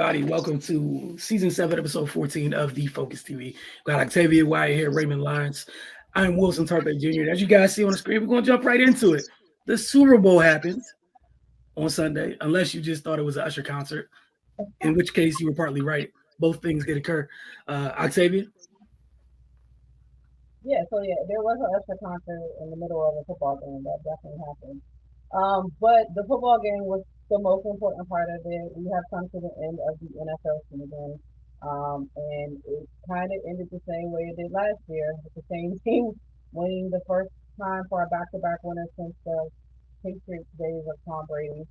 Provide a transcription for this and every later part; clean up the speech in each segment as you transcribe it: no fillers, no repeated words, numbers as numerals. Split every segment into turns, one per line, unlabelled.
everybody. Welcome to season 7, episode 14 of the Focus TV. Got Octavia Wyatt here, Raymond Lyons. I'm Wilson Tarpe Jr. As you guys see on the screen, we're going to jump right into it. The Super Bowl happened on Sunday, unless you just thought it was an Usher concert, in which case you were partly right. Both things did occur. Octavia?
Yeah, there was an Usher concert in the middle of a football game. That definitely happened. But the football game was the most important part of it. We have come to the end of the NFL season, and it kind of ended the same way it did last year, with the same team winning the first time for a back-to-back winner since the Patriots days of Tom Brady.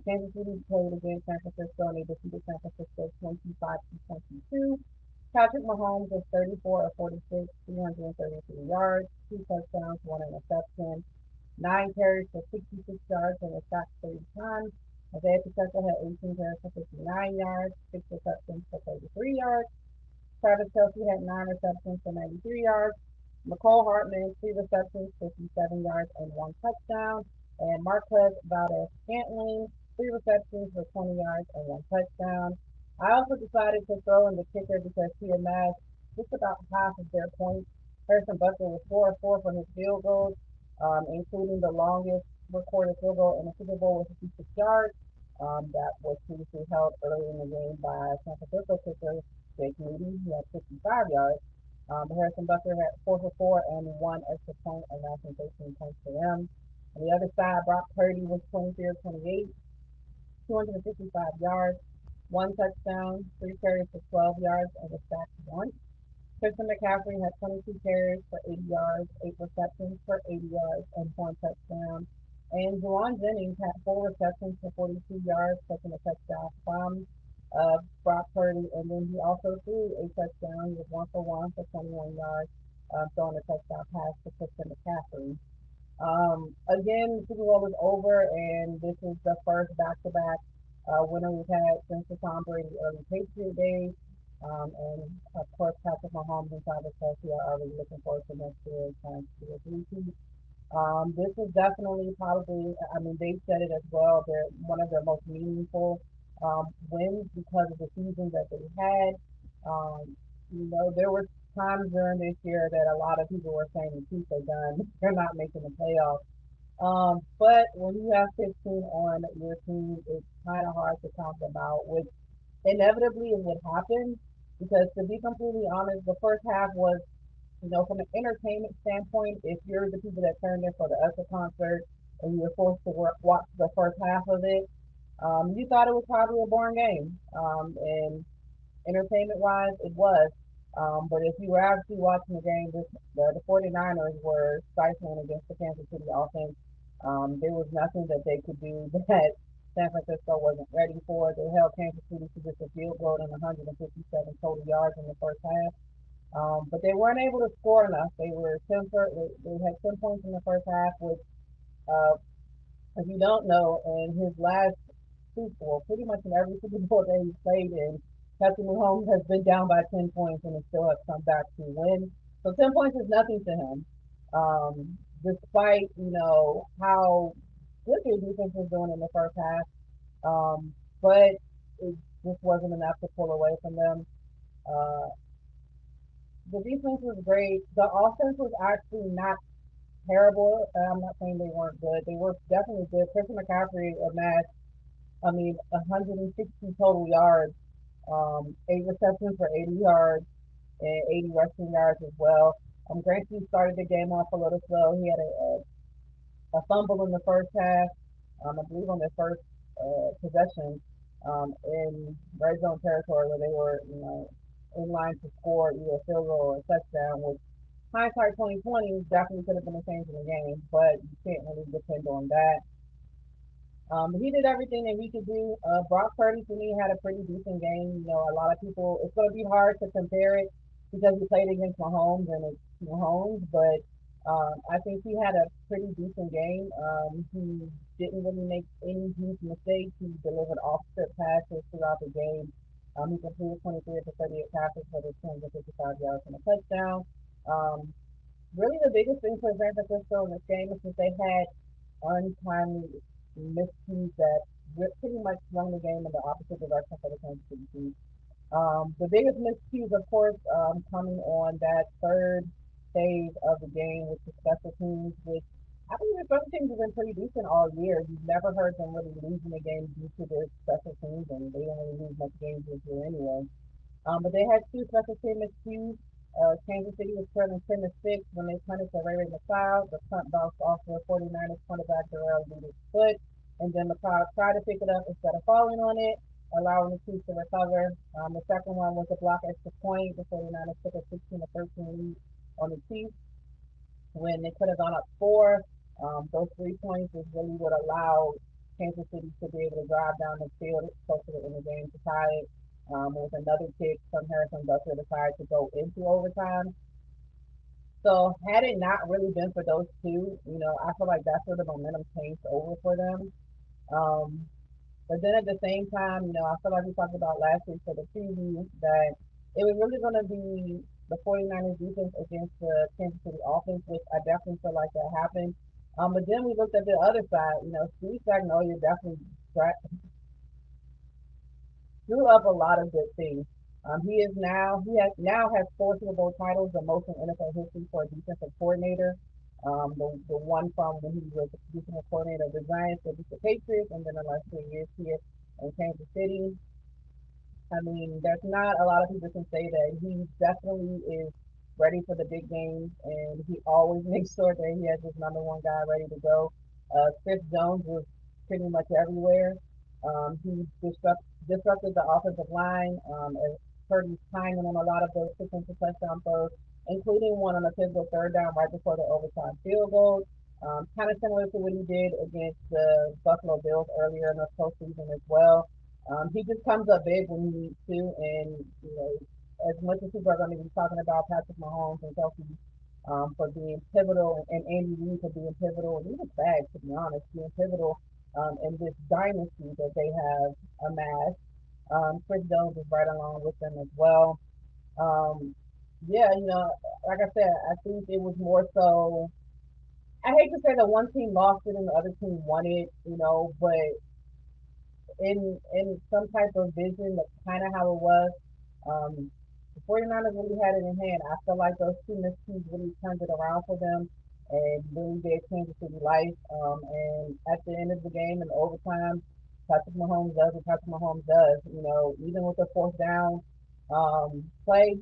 Kansas City played against San Francisco and they defeated San Francisco 25 to 22. Patrick Mahomes was 34 of 46, 333 yards, two touchdowns, one interception, nine carries for 66 yards and was sacked 30 times. Isaiah Pacheco had 18 carries for 59 yards, six receptions for 33 yards. Travis Kelce had nine receptions for 93 yards. McCole Hartman, three receptions, 57 yards, and one touchdown. And Marquez Valdez-Scantling, three receptions for 20 yards and one touchdown. I also decided to throw in the kicker because he amassed just about half of their points. Harrison Butker was 4 of 4 for his field goals, including the longest recorded field goal in the Super Bowl with 56 yards. That was previously held early in the game by San Francisco kicker Jake Moody. He had 55 yards. Harrison Butker had 4 for 4 and one extra point, amassing 13 points for them. On the other side, Brock Purdy was 23 of 28, 255 yards, one touchdown, three carries for 12 yards, and was sacked once. Christian McCaffrey had 22 carries for 80 yards, eight receptions for 80 yards, and one touchdown. And Juwan Jennings had four receptions for 42 yards, taking a touchdown from Brock Purdy. And then he also threw a touchdown. He was 1 for 1 for 21 yards, throwing a touchdown pass to Christian McCaffrey. Again, the Super Bowl is over, and this is the first back-to-back winner we've had since the Tom Brady early Patriot days. And of course, Patrick Mahomes and Travis Kelce are already looking forward to next year trying to do a repeat. This is definitely probably, I mean, they said it as well. They're one of their most meaningful wins because of the season that they had. There were times during this year that a lot of people were saying the Chiefs are done. They're not making the playoffs. But when you have 15 on your team, it's kind of hard to talk about, which inevitably it would happen. Because to be completely honest, the first half was, from an entertainment standpoint, if you're the people that turned in for the Usher concert and you were forced to watch the first half of it, you thought it was probably a boring game. And entertainment wise, it was. But if you were actually watching the game, the 49ers were stifling against the Kansas City offense. There was nothing that they could do that San Francisco wasn't ready for. They held Kansas City to just a field goal and 157 total yards in the first half. But they weren't able to score enough. They had 10 points in the first half, which, uh, if you don't know, in his last Super Bowl, pretty much in every Super Bowl that he's played in, Patrick Mahomes has been down by 10 points and he still has come back to win. So 10 points is nothing to him, despite, how good their defense was doing in the first half. But it just wasn't enough to pull away from them. Uh, the defense was great. The offense was actually not terrible. I'm not saying they weren't good. They were definitely good. Christian McCaffrey amassed, 160 total yards, eight receptions for 80 yards and 80 rushing yards as well. Grancy started the game off a little slow. He had a fumble in the first half, I believe on their first possession in red zone territory where they were, in line to score either a field goal or a touchdown, which hindsight 2020 definitely could have been a change in the game, but you can't really depend on that. He did everything that he could do. Brock Purdy to me had a pretty decent game. A lot of people, it's going to be hard to compare it because he played against Mahomes and it's Mahomes, but I think he had a pretty decent game. He didn't really make any huge mistakes. He delivered off-script passes throughout the game. He completed 23 to 38 passes for the 255 yards and a touchdown. Um, Really, the biggest thing for San Francisco in this game is that they had untimely miscues that pretty much swung the game in the opposite direction for the Kansas City Chiefs. The biggest miscues, of course, coming on that third phase of the game, which is special teams, which I think the special teams have been pretty decent all year. You've never heard them really losing a game due to their special teams, and they don't really lose much games this year anyway. But they had two special team miscues. Kansas City was trailing 10-6 when they punted to Ray McLeod. The punt bounced off the 49ers cornerback Darrell Reed's foot, and then McLeod tried to pick it up instead of falling on it, allowing the Chiefs to recover. The second one was a block extra point. The 49ers took a 16-13 lead on the Chiefs when they could have gone up four. Those 3 points is really what allowed Kansas City to be able to drive down the field closer in the game to tie it. With another kick from Harrison Butker decided to go into overtime. So had it not really been for those two, I feel like that's where the momentum changed over for them. Um, but then at the same time, I feel like we talked about last week for the preview that it was really going to be the 49ers defense against the Kansas City offense, which I definitely feel like that happened. But then we looked at the other side. Steve Spagnuolo definitely drew up a lot of good things. He has 4 Super Bowl titles, the most in NFL history for a defensive coordinator. The one from when he was the defensive coordinator of the Giants, the Patriots, and then the last 3 years here in Kansas City. I mean, there's not a lot of people can say that he definitely is ready for the big games, and he always makes sure that he has his number one guy ready to go. Chris Jones was pretty much everywhere. He disrupted the offensive line, and Purdy's timing on a lot of those potential touchdown throws, including one on a pivotal third down right before the overtime field goal. Kind of similar to what he did against the Buffalo Bills earlier in the postseason as well. He just comes up big when he needs to, and as much as people are going to be talking about Patrick Mahomes and Kelsey for being pivotal, and Andy Reid for being pivotal, and even Spags, to be honest, being pivotal in this dynasty that they have amassed. Chris Jones is right along with them as well. Um, yeah, like I said, I think it was more so. I hate to say that one team lost it and the other team won it, but in some type of vision, that's kind of how it was. Um, the 49ers really had it in hand. I feel like those two miscues really turned it around for them and really gave Kansas City life. And at the end of the game in overtime, Patrick Mahomes does what Patrick Mahomes does. Even with the fourth down play,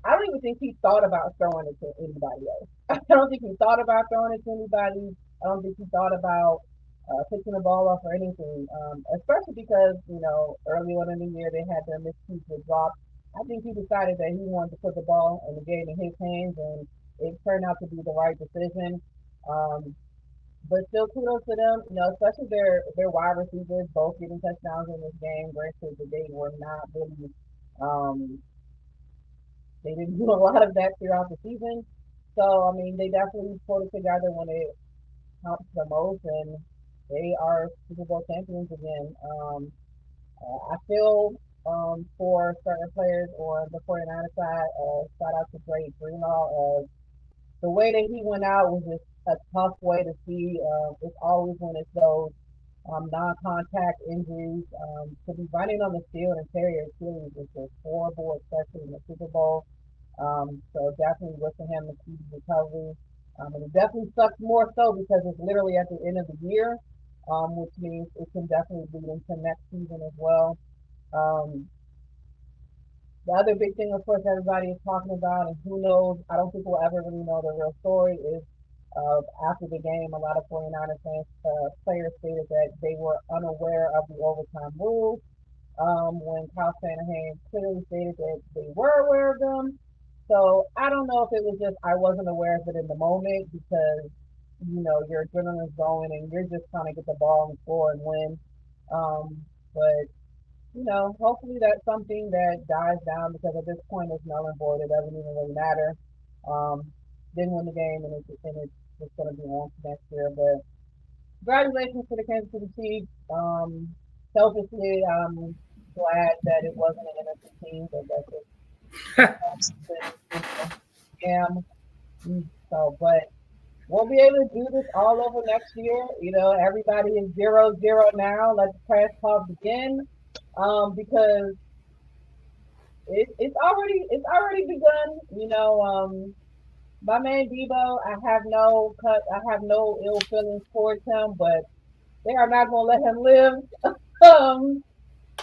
I don't even think he thought about throwing it to anybody else. I don't think he thought about throwing it to anybody. I don't think he thought about picking the ball up or anything. Especially because early on in the year they had their miscues with drops. I think he decided that he wanted to put the ball in the game in his hands, and it turned out to be the right decision. Um, but still, kudos to them. Especially their wide receivers both getting touchdowns in this game. Granted, that they were not really um, they didn't do a lot of that throughout the season. So, I mean, they definitely pulled it together when it counts the most, and they are Super Bowl champions again. I feel for certain players on the 49ers side, shout out to Drake Greenlaw. The way that he went out was just a tough way to see. It's always when it's those non-contact injuries. To be running on the field and tear your Achilles is just horrible, especially in the Super Bowl. So definitely wishing him a speedy recovery. And it definitely sucks more so because it's literally at the end of the year, which means it can definitely lead into next season as well. Um, the other big thing, of course, everybody is talking about, and who knows, I don't think we'll ever really know the real story, is after the game, a lot of 49ers fans, players stated that they were unaware of the overtime rules when Kyle Shanahan clearly stated that they were aware of them. So I don't know if it was just I wasn't aware of it in the moment because your adrenaline's going and you're just trying to get the ball and score and win. But hopefully that's something that dies down because at this point it's null and void. It doesn't even really matter. Um, didn't win the game and it's just going to be on to next year. But congratulations to the Kansas City Chiefs. Selfishly, I'm glad that it wasn't an NFC team, but that's just scam. So, but we'll be able to do this all over next year. Everybody is 0-0 now. Let the trash talk begin. Because it's already begun. My man Debo, I have no ill feelings towards him, but they are not gonna let him live um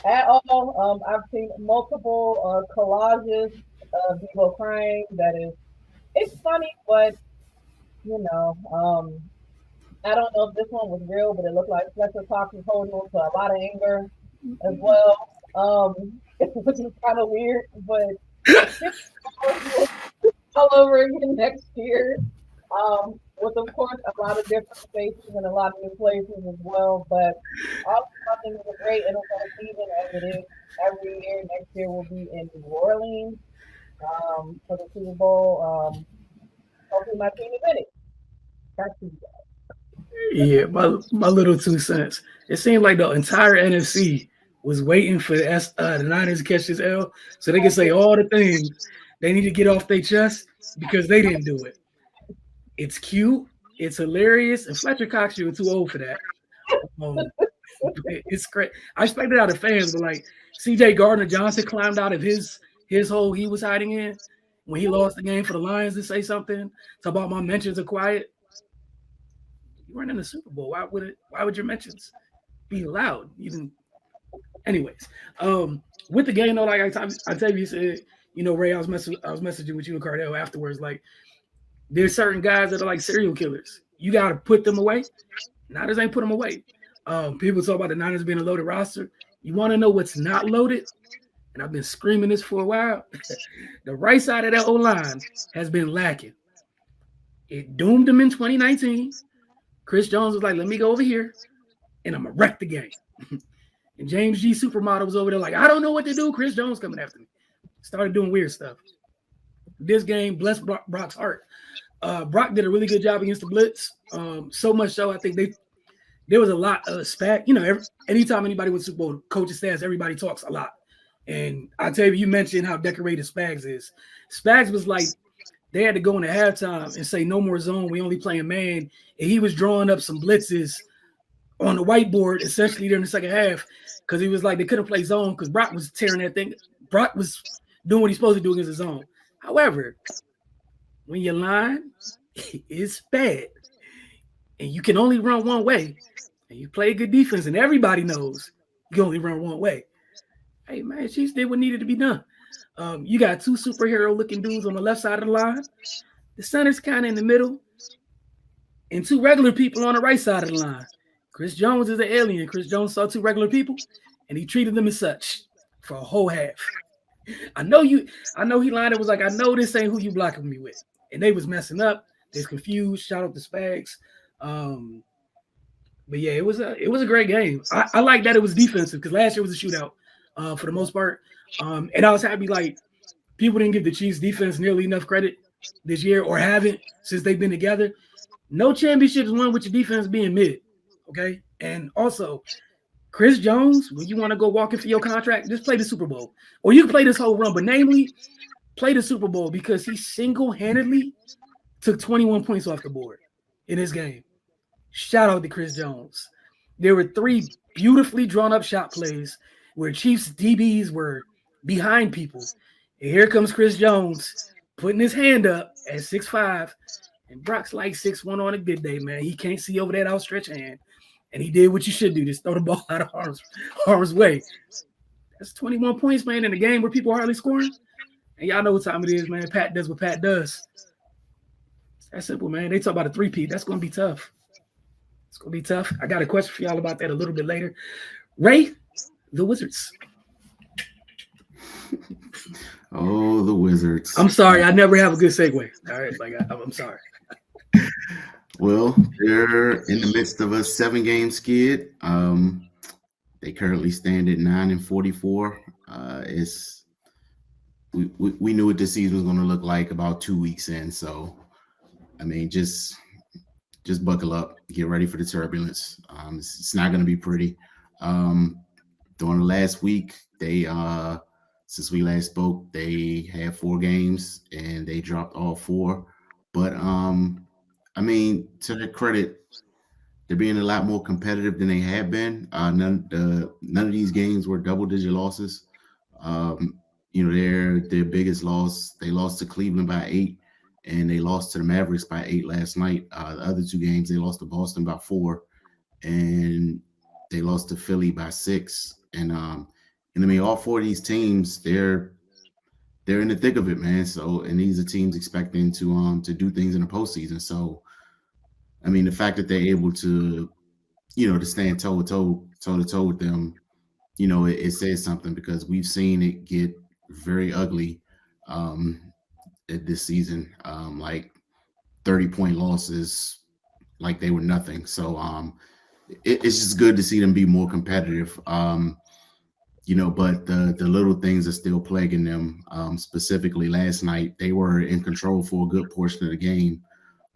at all. I've seen multiple collages of Debo crying. It's funny, but you know, I don't know if this one was real, but it looked like Fletcher Cox was holding on to a lot of anger as well. Which is kind of weird, but here we go, all over again next year. With of course a lot of different faces and a lot of new places as well. But all I think is a great NFL season as it is every year. Next year will be in New Orleans for the Super Bowl. Hopefully my team is in it. That's you guys.
Yeah, my little 2 cents. It seemed like the entire NFC was waiting for the Niners to catch this L so they could say all the things they need to get off their chest because they didn't do it. It's cute, it's hilarious, and Fletcher Cox, you were too old for that. Um, it's great. I expected out of fans, but like C.J. Gardner Johnson climbed out of his hole he was hiding in when he lost the game for the Lions to say something. Talk about my mentions are quiet. You weren't in the Super Bowl. Why would your mentions be loud? You didn't. Anyways, with the game though, like Octavia said, Ray, I was messaging with you and Cardell afterwards. Like, there's certain guys that are like serial killers. You got to put them away. Niners ain't put them away. People talk about the Niners being a loaded roster. You want to know what's not loaded? And I've been screaming this for a while. The right side of that O line has been lacking. It doomed them in 2019. Chris Jones was like, "Let me go over here, and I'm gonna wreck the game." And James G. Supermodel was over there like, "I don't know what to do." Chris Jones coming after me. Started doing weird stuff. This game, bless Brock's heart. Brock did a really good job against the blitz. So much so, I think there was a lot of spag. Anytime anybody with Super Bowl coaches stats, everybody talks a lot. And I tell you mentioned how decorated Spags is. Spags was like they had to go into halftime and say no more zone. We only playing man, and he was drawing up some blitzes on the whiteboard essentially during the second half because he was like they couldn't play zone because Brock was tearing that thing. Brock was doing what he's supposed to do against the zone. However, when your line is bad and you can only run one way, and you play good defense, and everybody knows you can only run one way. Hey man, Chiefs did what needed to be done. You got two superhero looking dudes on the left side of the line. The center's kind of in the middle, and two regular people on the right side of the line. Chris Jones is an alien. Chris Jones saw two regular people, and he treated them as such for a whole half. I know you. I know he lined up was like, I know this ain't who you blocking me with, and they was messing up. They was confused. Shout out to Spags. Um, but yeah, it was a great game. I like that it was defensive because last year was a shootout for the
Yeah.
most part. And I was happy like people didn't give the Chiefs defense nearly enough credit this year or haven't since they've been together. No championships won with your defense being mid. Okay. And also, Chris Jones, when you want to go walking for your contract, just play the Super Bowl. Or you can play this whole run, but namely, play the Super Bowl because he single handedly took 21 points off the board in this game. Shout out to Chris Jones. There were three beautifully drawn up shot plays where Chiefs DBs were behind people. And here comes Chris Jones putting his hand up at 6'5", and Brock's like 6'1" on a good day, man. He can't see over that outstretched hand. And he did what you should do, just throw the ball out of harm's way. That's 21 points, man, in a game where people are hardly scoring. And y'all know what time it is, man. Pat does what Pat does. That's simple, man. They talk about a three-peat. That's going to be tough. It's going to be tough. I got a question for y'all about that a little bit later. Ray, the Wizards.
Oh, the Wizards.
I'm sorry. I never have a good segue. All right. Like, I'm sorry.
Well, they're in the midst of a 7-game skid. They currently stand at 9-44. It's we knew what this season was going to look like about 2 weeks in. So, I mean, just buckle up, get ready for the turbulence. It's not going to be pretty. During the last week, they since we last spoke, they had 4 games and they dropped all 4. But I mean, to their credit, they're being a lot more competitive than they have been. None of these games were double digit losses. Um, their biggest loss, they lost to Cleveland by 8, and they lost to the Mavericks by 8 last night. The other two games, they lost to Boston by 4, and they lost to Philly by 6. And I mean, all four of these teams, they're in the thick of it, man. So, and these are teams expecting to do things in the postseason. So, I mean, the fact that they're able to, to stand toe to toe with them, it says something because we've seen it get very ugly um, this season. Like 30-point losses, like they were nothing. So it's just good to see them be more competitive. But the little things are still plaguing them. Specifically, last night they were in control for a good portion of the game,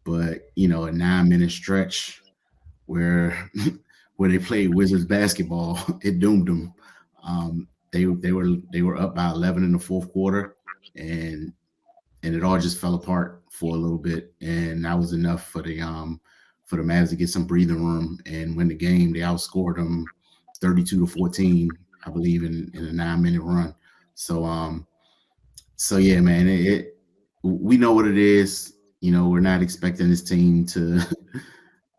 but a 9-minute stretch where where they played Wizards basketball, it doomed them. They were up by 11 in the fourth quarter, and it all just fell apart for a little bit, and that was enough for the Mavs to get some breathing room and win the game. They outscored them 32-14, I believe, in a 9-minute run. So yeah, man, we know what it is. We're not expecting this team to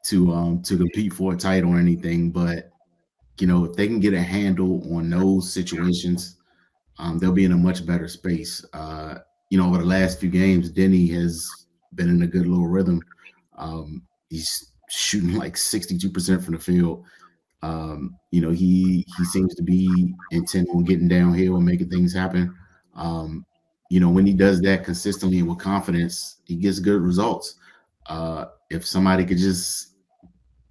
to compete for a title or anything, but if they can get a handle on those situations, they'll be in a much better space. Over the last few games, Denny has been in a good little rhythm. He's shooting like 62% from the field. He seems to be intent on getting downhill and making things happen. When he does that consistently and with confidence, he gets good results. If somebody could just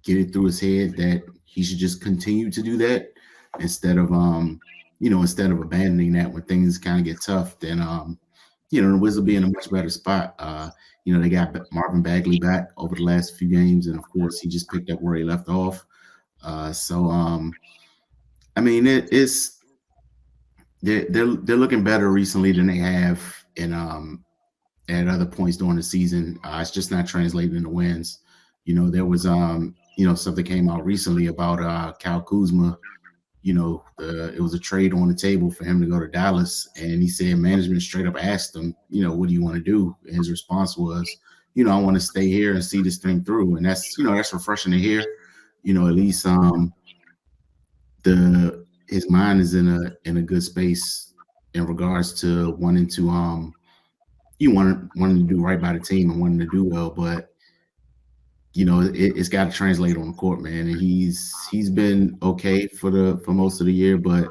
get it through his head that he should just continue to do that instead of instead of abandoning that when things kind of get tough, then the Wizards will be in a much better spot. They got Marvin Bagley back over the last few games, and of course he just picked up where he left off. I mean, it's they're looking better recently than they have in at other points during the season. It's just not translating into wins. There was something came out recently about Kyle Kuzma. It was a trade on the table for him to go to Dallas, and he said management straight up asked him, what do you want to do? And his response was, I want to stay here and see this thing through, and that's refreshing to hear. At least his mind is in a good space in regards to wanting to wanting to do right by the team and wanting to do well, but it's got to translate on the court, man. And he's been okay for most of the year, but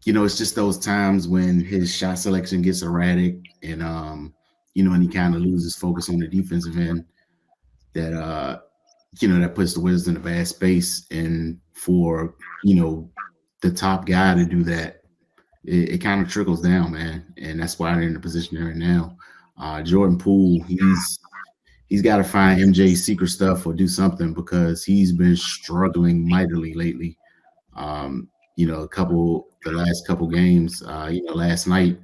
it's just those times when his shot selection gets erratic and and he kind of loses focus on the defensive end that that puts the Wizards in a bad space. And for the top guy to do that, it kind of trickles down, man. And that's why they're in the position they're in now. Jordan Poole, he's got to find MJ's secret stuff or do something because he's been struggling mightily lately. The last couple games, last night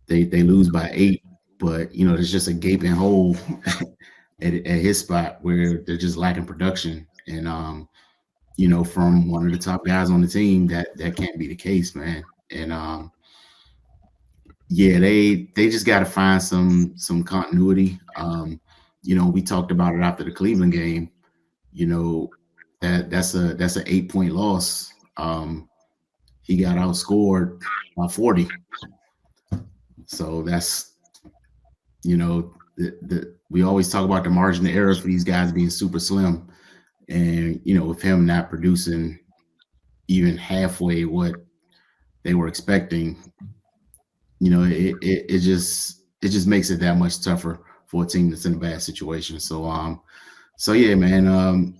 they lose by 8, but there's just a gaping hole at his spot where they're just lacking production. And from one of the top guys on the team, that can't be the case, man. And yeah, they just got to find some continuity. We talked about it after the Cleveland game. That's an 8-point loss. He got outscored by 40. So that's we always talk about the margin of error for these guys being super slim, and with him not producing even halfway what they were expecting, it just makes it that much tougher for a team that's in a bad situation. So yeah, man.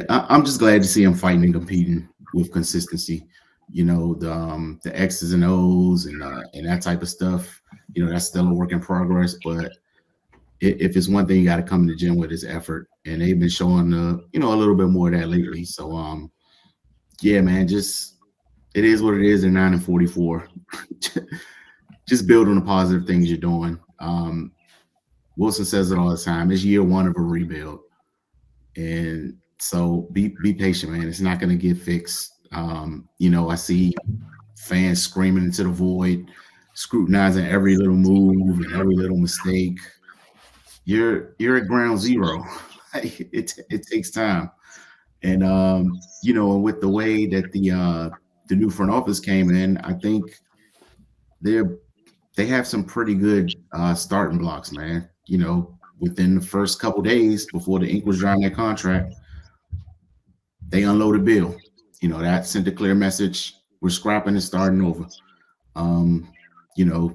I'm just glad to see him fighting and competing with consistency. The X's and O's and that type of stuff. That's still a work in progress. But if it's one thing you got to come to the gym with is effort, and they've been showing a little bit more of that lately. So yeah, man, just it is what it is. They're 9-44. Just build on the positive things you're doing. Wilson says it all the time. It's year one of a rebuild, and so be patient, man. It's not going to get fixed. I see fans screaming into the void, scrutinizing every little move and every little mistake. You're at ground zero. It takes time, and with the way that the new front office came in, I think they're they have some pretty good starting blocks, man. Within the first couple days before the ink was dry on their contract, they unloaded Bill. That sent a clear message: we're scrapping and starting over.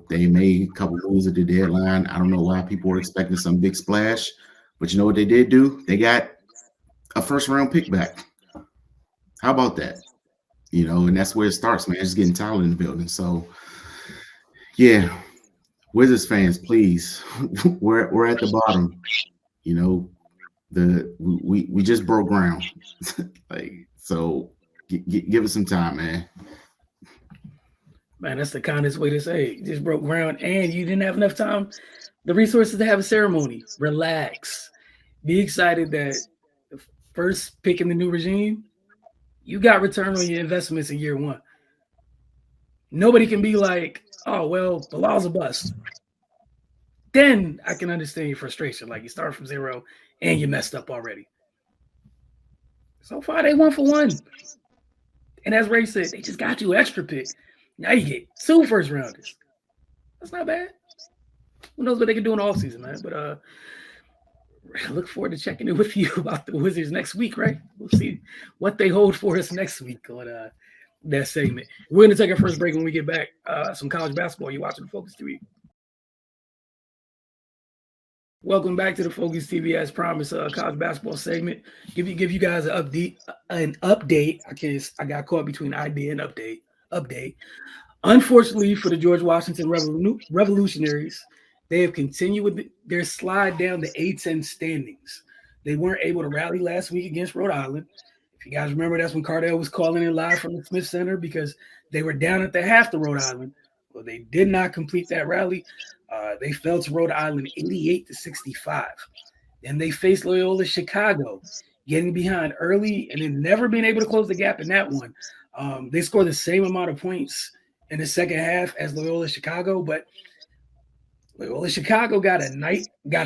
They made a couple moves at the deadline. I don't know why people were expecting some big splash, but you know what they did do? They got a first round pick back. How about that? And that's where it starts, man. It's getting talent in the building. So, yeah, Wizards fans, please, we're at the bottom. We just broke ground. So give us some time, man.
Man, that's the kindest way to say it. You just broke ground and you didn't have enough time, the resources to have a ceremony. Relax. Be excited that the first pick in the new regime, you got return on your investments in year one. Nobody can be like, oh, well, Bilal's a bust. Then I can understand your frustration. Like you start from zero and you messed up already. So far, they 1-for-1. And as Ray said, they just got you an extra pick. Now you get 2 first rounders. That's not bad. Who knows what they can do in the offseason, man? But I look forward to checking in with you about the Wizards next week, right? We'll see what they hold for us next week on that segment. We're going to take our first break when we get back. Some college basketball. You're watching the Focus TV. Welcome back to the Focus TV, as promised, college basketball segment. Give you guys an update. I got caught between idea and update. Unfortunately for the George Washington Revolutionaries, they have continued with their slide down the A10 standings. They weren't able to rally last week against Rhode Island. If you guys remember, that's when Cardell was calling in live from the Smith Center because they were down at the half to Rhode Island. Well, they did not complete that rally. They fell to Rhode Island 88-65. Then they faced Loyola Chicago, getting behind early and then never being able to close the gap in that one. They scored the same amount of points in the second half as Loyola Chicago, but Loyola Chicago got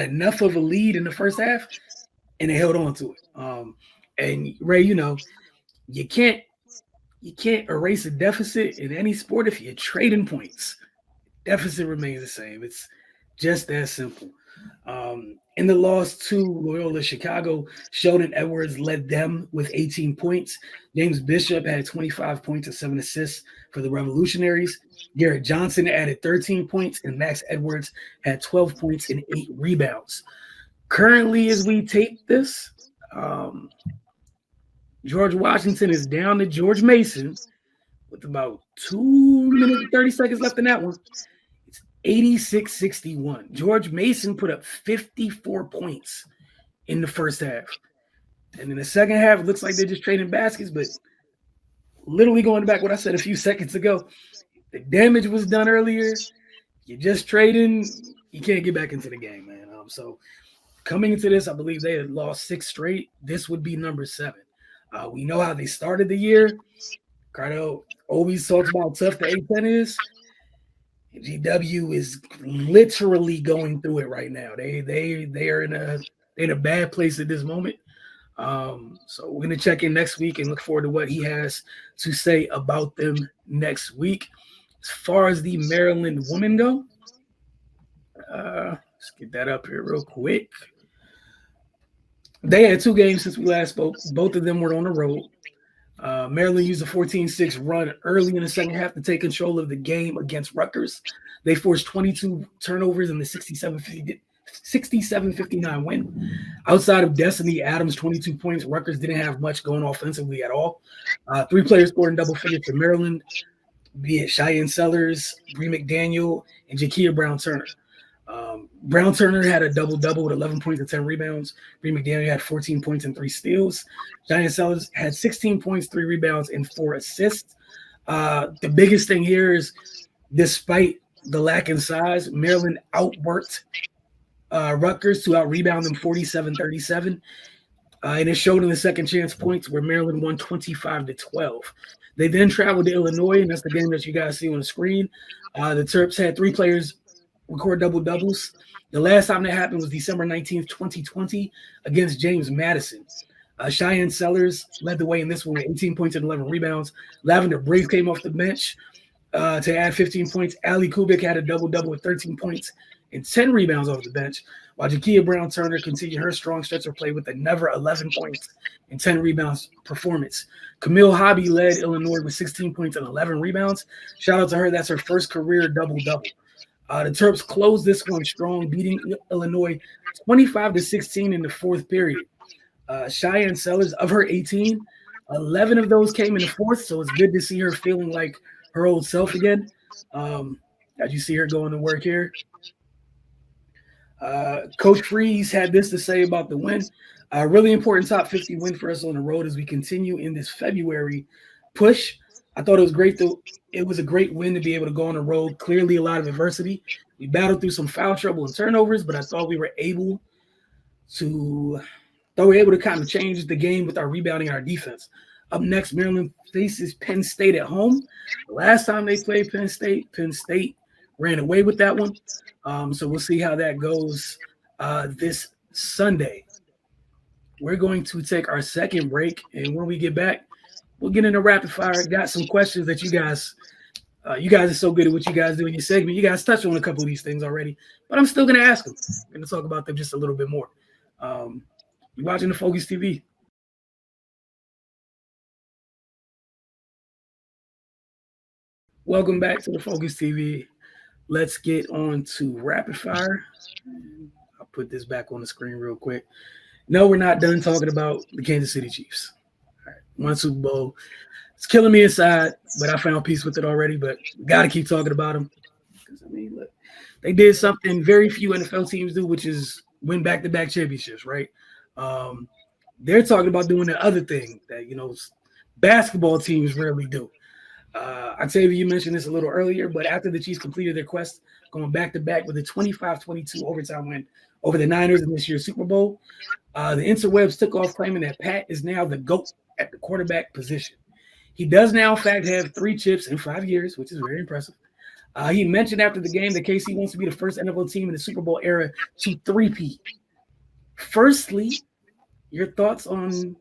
enough of a lead in the first half, and they held on to it. And Ray, you can't erase a deficit in any sport if you're trading points. Deficit remains the same. It's just that simple. In the loss to Loyola Chicago, Sheldon Edwards led them with 18 points. James Bishop had 25 points and 7 assists for the Revolutionaries. Garrett Johnson added 13 points, and Max Edwards had 12 points and 8 rebounds. Currently, as we tape this, George Washington is down to George Mason with about 2 minutes and 30 seconds left in that one. It's 86-61. George Mason put up 54 points in the first half. And in the second half, it looks like they're just trading baskets, but literally going back what I said a few seconds ago, the damage was done earlier. You're just trading. You can't get back into the game, man. So coming into this, I believe they had lost 6 straight. This would be number 7. We know how they started the year. Cardell always talks about how tough the A10 is. GW is literally going through it right now. They are in a bad place at this moment. So we're gonna check in next week and look forward to what he has to say about them next week. As far as the Maryland women go, let's get that up here real quick. They had 2 games since we last spoke. Both of them were on the road. Maryland used a 14-6 run early in the second half to take control of the game against Rutgers. They forced 22 turnovers in the 67-59 win. Outside of Destiny Adams' 22 points, Rutgers didn't have much going offensively at all. 3 players scored in double figures for Maryland, be it Cheyenne Sellers, Bree McDaniel, and Jakia Brown-Turner. Brown-Turner had a double-double with 11 points and 10 rebounds. Bree McDaniel had 14 points and 3 steals. Cheyenne Sellers had 16 points, 3 rebounds, and 4 assists. The biggest thing here is, despite the lack in size, Maryland outworked Rutgers to out rebound them 47-37. And it showed in the second chance points where Maryland won 25-12. They then traveled to Illinois, and that's the game that you guys see on the screen. The Terps had three players record double doubles. The last time that happened was December 19th, 2020, against James Madison. Cheyenne Sellers led the way in this one with 18 points and 11 rebounds. Lavender Briggs came off the bench to add 15 points. Ali Kubik had a double double with 13 points and 10 rebounds off the bench, while Jakia Brown Turner continued her strong stretch of play with another 11 points and 10 rebounds performance. Camille Hobby led Illinois with 16 points and 11 rebounds. Shout out to her. That's her first career double-double. The Terps closed this one strong, beating Illinois 25-16 in the fourth period. Cheyenne Sellers, of her 18, 11 of those came in the fourth, so it's good to see her feeling like her old self again. As you see her going to work here. Coach Freeze had this to say about the win. A really important top 50 win for us on the road as we continue in this February push. I thought it was great. It was a great win to be able to go on the road. Clearly, a lot of adversity. We battled through some foul trouble and turnovers, but I thought we were able to kind of change the game with our rebounding and our defense. Up next, Maryland faces Penn State at home. The last time they played Penn State ran away with that one. So we'll see how that goes this Sunday. We're going to take our second break, and when we get back, we'll get into rapid fire. Got some questions that you guys are so good at what you guys do in your segment. You guys touched on a couple of these things already, but I'm still going to ask them. I'm going to talk about them just a little bit more. You're watching the Focus TV. Welcome back to the Focus TV. Let's get on to rapid fire. I'll put this back on the screen real quick. No, we're not done talking about the Kansas City Chiefs. All right, one Super Bowl. It's killing me inside, but I found peace with it already. But got to keep talking about them. Because, I mean, look, they did something very few NFL teams do, which is win back-to-back championships, right? They're talking about doing the other thing that, basketball teams rarely do. Octavia, you mentioned this a little earlier, but after the Chiefs completed their quest, going back-to-back with a 25-22 overtime win over the Niners in this year's Super Bowl, the interwebs took off claiming that Pat is now the GOAT at the quarterback position. He does now, in fact, have 3 chips in 5 years, which is very impressive. He mentioned after the game that KC wants to be the first NFL team in the Super Bowl era to three-peat. Firstly, your thoughts on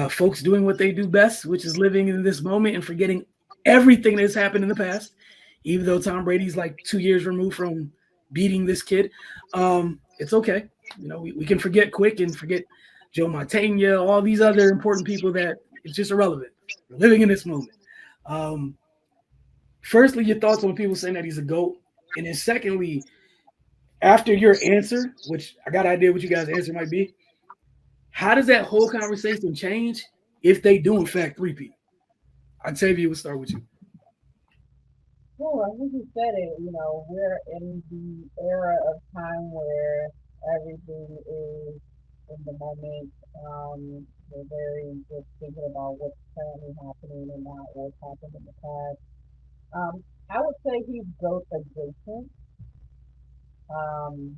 folks doing what they do best, which is living in this moment and forgetting everything that's happened in the past, even though Tom Brady's like 2 years removed from beating this kid. It's okay. We can forget quick and forget Joe Montana, all these other important people that it's just irrelevant. We're living in this moment. Firstly, your thoughts on people saying that he's a GOAT. And then secondly, after your answer, which I got an idea what you guys' answer might be, how does that whole conversation change if they do, in fact, repeat? Octavia, we'll start with you.
Well, I think you said it. We're in the era of time where everything is in the moment. We're very just thinking about what's currently happening and not what's happened in the past. I would say he's growth adjacent. Um,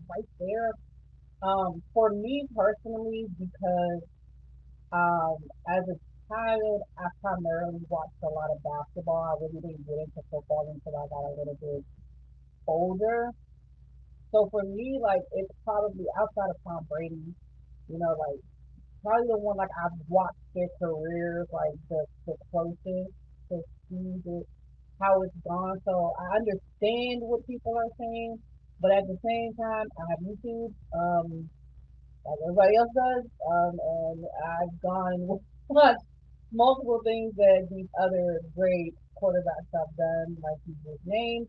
right there. For me personally, because um, as a child, I primarily watched a lot of basketball. I really didn't get into football until I got a little bit older. So for me, like it's probably outside of Tom Brady, like probably the one like I've watched their careers like the closest to see how it's gone. So I understand what people are saying, but at the same time, I have YouTube, like everybody else does, and I've gone and watched multiple things that these other great quarterbacks have done, like you just named.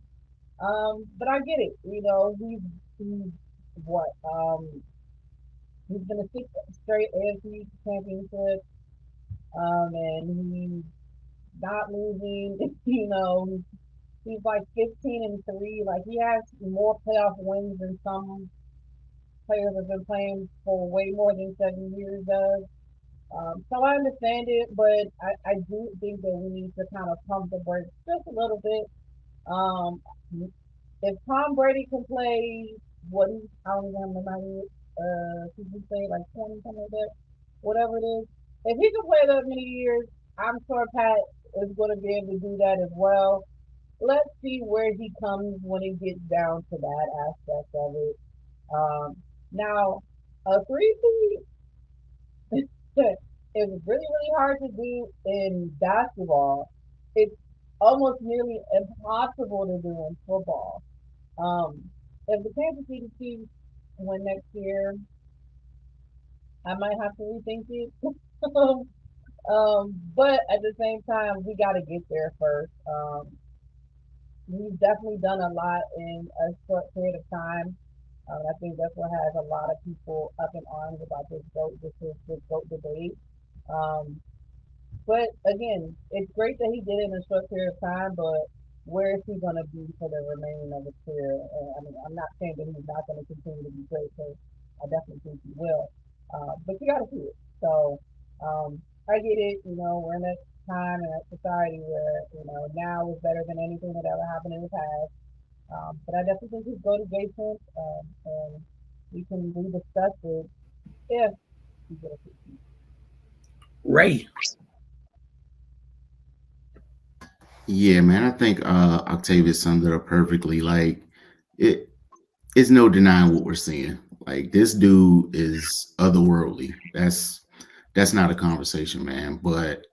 But I get it. He's what? He's been a six straight AFC championship, and he's not losing. He's like 15-3. Like he has more playoff wins than some players have been playing for way more than 7 years does. So I understand it, but I do think that we need to kind of pump the brakes just a little bit. Um, if Tom Brady can play what he, I don't even remember, he can play like 20 something like that, whatever it is. If he can play that many years, I'm sure Pat is going to be able to do that as well. Let's see where he comes when it gets down to that aspect of it. Um, Now, a three is really, really hard to do in basketball. It's almost nearly impossible to do in football. Um, if the Kansas City Chiefs win next year, I might have to rethink it. But at the same time, we got to get there first. We've definitely done a lot in a short period of time. I think that's what has a lot of people up in arms about this GOAT debate. Um, But again, it's great that he did it in a short period of time, but where is he going to be for the remaining of his career? I mean, I'm not saying that he's not going to continue to be great, because I definitely think he will. But you got to see it. So I get it. We're in a time and a society where now is better than anything that ever happened in the past. But I definitely think he's go to Jason, and we can rediscuss it if he gets it.
Ray.
Yeah, man, I think Octavia summed it up perfectly. Like it it's no denying what we're seeing. Like this dude is otherworldly. That's not a conversation, man. But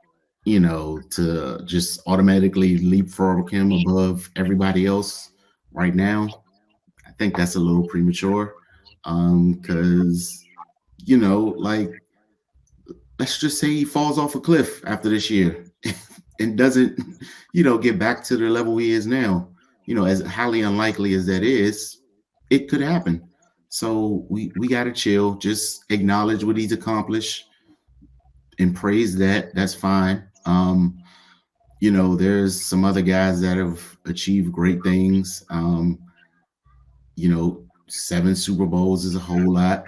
to just automatically leapfrog him above everybody else right now, I think that's a little premature. Because like let's just say he falls off a cliff after this year and doesn't, get back to the level he is now. As highly unlikely as that is, it could happen. So we gotta chill, just acknowledge what he's accomplished and praise that. That's fine. There's some other guys that have achieved great things. 7 Super Bowls is a whole lot.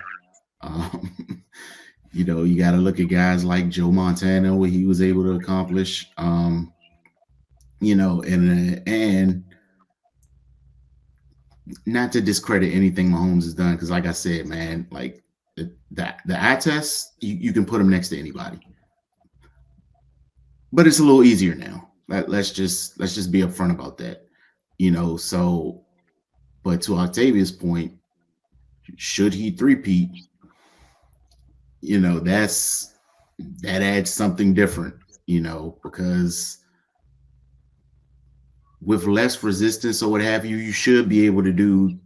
Um, you got to look at guys like Joe Montana, what he was able to accomplish. And not to discredit anything Mahomes has done, because like I said, man, like the eye test, you can put him next to anybody, but it's a little easier now. Let's just be upfront about that. So, but to Octavia's point, should he three-peat, that's that adds something different, because with less resistance or what have you, you should be able to do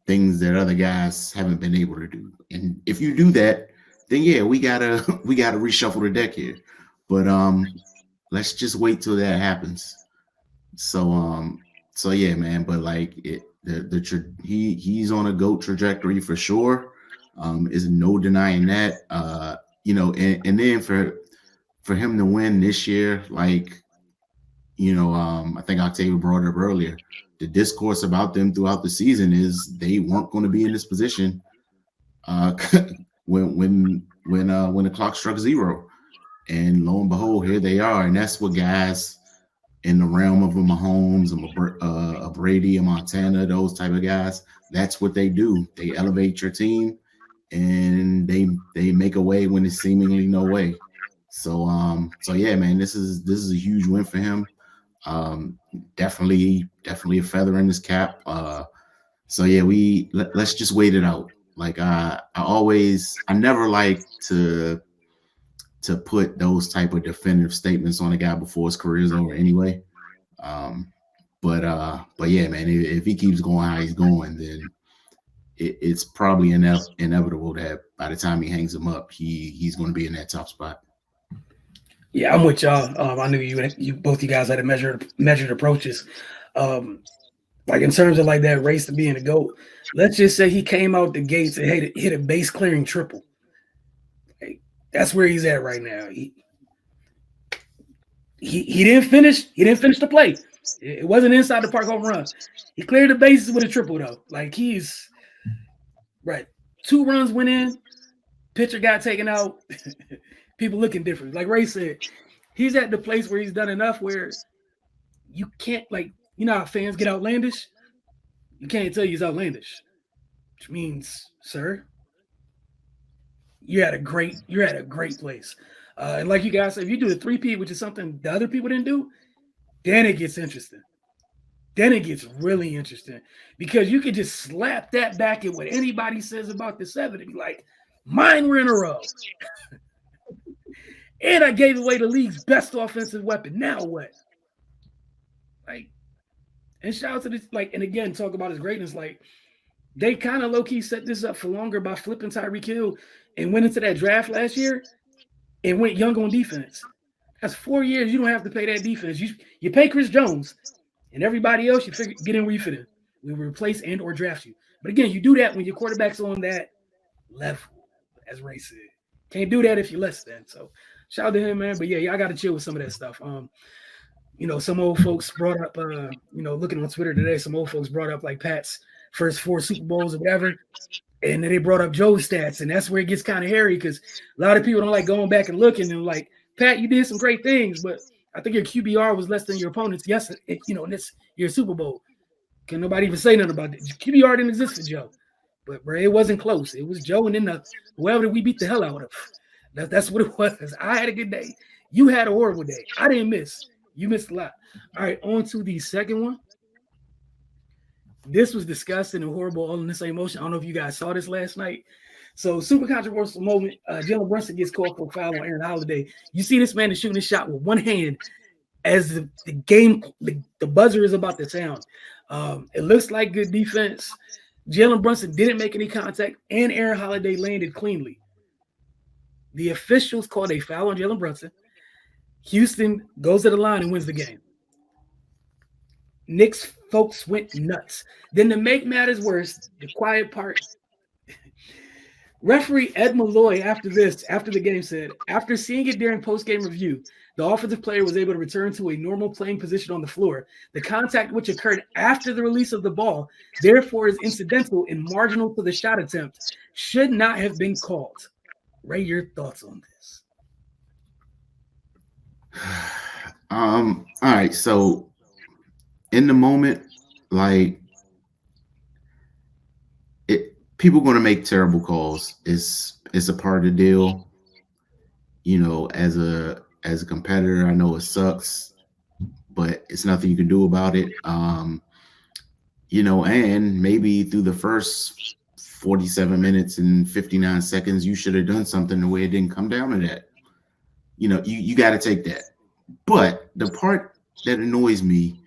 things that other guys haven't been able to do. And if you do that, then yeah, we gotta we gotta reshuffle the deck here. But let's just wait till that happens. So so yeah, man. But like he's on a GOAT trajectory for sure. Is no denying that. And then for him to win this year, like I think Octavia brought it up earlier. The discourse about them throughout the season is they weren't going to be in this position uh, when the clock struck zero, and lo and behold, here they are, and that's what guys in the realm of a Mahomes, a Brady, a Montana, those type of guys. That's what they do. They elevate your team, and they make a way when there's seemingly no way. So yeah, man, this is a huge win for him. Um, definitely a feather in his cap. So yeah, let's just wait it out. Like I never like to put those type of definitive statements on a guy before his career is over anyway. Um, but yeah, man, if he keeps going how he's going, then it's probably inevitable that by the time he hangs him up, he's going to be in that top spot.
Yeah, I'm with y'all. I knew you both you guys had a measured approaches. Um, like in terms of like that race to being a GOAT, let's just say he came out the gates and hit a base clearing triple. Like, that's where he's at right now. He didn't finish. He didn't finish the play. It wasn't inside the park home run. He cleared the bases with a triple though. Like he's right. 2 runs went in. Pitcher got taken out. People looking different. Like Ray said, he's at the place where he's done enough where you can't, like, how fans get outlandish. You can't tell you it's outlandish, which means, sir, you're at a great place. And like you guys said, if you do the three-peat, which is something the other people didn't do, then it gets interesting. Then it gets really interesting because you could just slap that back at what anybody says about the seven and be like, mine were in a row. And I gave away the league's best offensive weapon. Now what? Like, and shout out to this, like, and again, talk about his greatness. Like, they kind of low key set this up for longer by flipping Tyreek Hill and went into that draft last year and went young on defense. That's 4 years. You don't have to pay that defense. You pay Chris Jones and everybody else. You figure get in where you fit in. We will replace and or draft you. But again, you do that when your quarterback's on that level, as Ray said. Can't do that if you're less than. So shout out to him, man. But yeah, y'all got to chill with some of that stuff. Some old folks brought up, looking on Twitter today, some old folks brought up like Pat's first 4 Super Bowls or whatever. And then they brought up Joe's stats. And that's where it gets kind of hairy because a lot of people don't like going back and looking and like, Pat, you did some great things, but I think your QBR was less than your opponents. Yes, and it's your Super Bowl. Can nobody even say nothing about it? QBR didn't exist for Joe. But, bro, it wasn't close. It was Joe and then whoever we beat the hell out of. That's what it was. I had a good day. You had a horrible day. I didn't miss. You missed a lot. All right, on to the second one. This was disgusting and horrible all in the same motion. I don't know if you guys saw this last night. So, super controversial moment. Jalen Brunson gets called for a foul on Aaron Holiday. You see this man is shooting a shot with one hand as the game, the buzzer is about to sound. It looks like good defense. Jalen Brunson didn't make any contact, and Aaron Holiday landed cleanly. The officials called a foul on Jalen Brunson. Houston goes to the line and wins the game. Knicks folks went nuts. Then to make matters worse, the quiet part, referee Ed Malloy after the game said, after seeing it during post-game review, the offensive player was able to return to a normal playing position on the floor. The contact which occurred after the release of the ball, therefore is incidental and marginal to the shot attempt, should not have been called. Ray, your thoughts on this?
All right, so in the moment, like people going to make terrible calls. It's a part of the deal. As a competitor, I know it sucks, but it's nothing you can do about it. And maybe through the first 47 minutes and 59 seconds, you should have done something the way it didn't come down to that. You got to take that. But the part that annoys me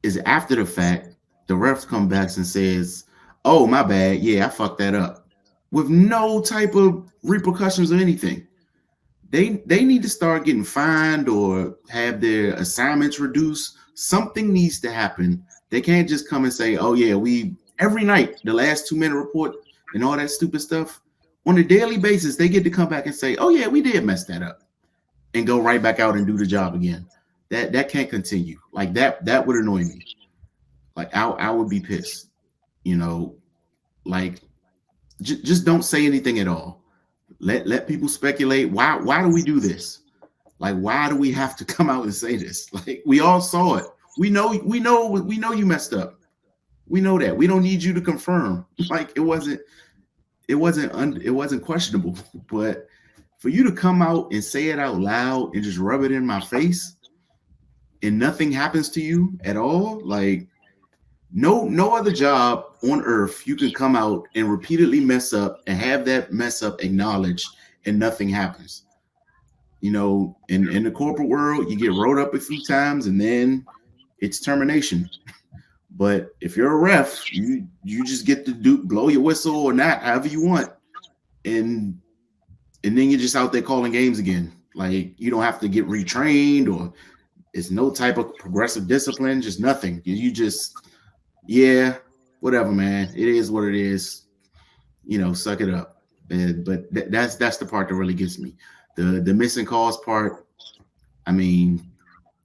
is after the fact, the refs come back and says, oh, my bad. Yeah, I fucked that up with no type of repercussions or anything. They need to start getting fined or have their assignments reduced. Something needs to happen. They can't just come and say, oh, yeah, we every night, the last 2-minute report and all that stupid stuff. On a daily basis, they get to come back and say, oh, yeah, we did mess that up and go right back out and do the job again. That can't continue. Like that would annoy me. Like I would be pissed. Like just don't say anything at all. Let people speculate. Why do we do this? Like, why do we have to come out and say this? Like, we all saw it. We know you messed up. We know that. We don't need you to confirm. Like, it wasn't questionable. But for you to come out and say it out loud and just rub it in my face and nothing happens to you at all, like no other job on earth you can come out and repeatedly mess up and have that mess up acknowledged and nothing happens. In the corporate world, you get rolled up a few times and then it's termination. But if you're a ref, you just get to blow your whistle or not, however you want. And then you're just out there calling games again. Like, you don't have to get retrained or it's no type of progressive discipline, just nothing. You just, yeah, whatever, man. It is what it is. Suck it up. But that's the part that really gets me. The missing calls part, I mean,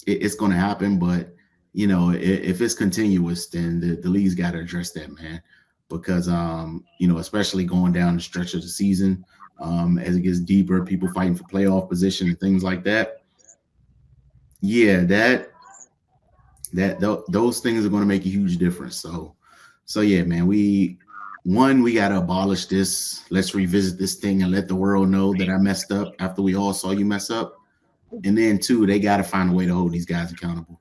it's going to happen, but if it's continuous, then the league's got to address that, man, because especially going down the stretch of the season, as it gets deeper, people fighting for playoff position and things like that. Yeah, those things are going to make a huge difference. So So yeah, man, we gotta abolish this. Let's revisit this thing and let the world know that I messed up after we all saw you mess up. And then two, they gotta find a way to hold these guys accountable.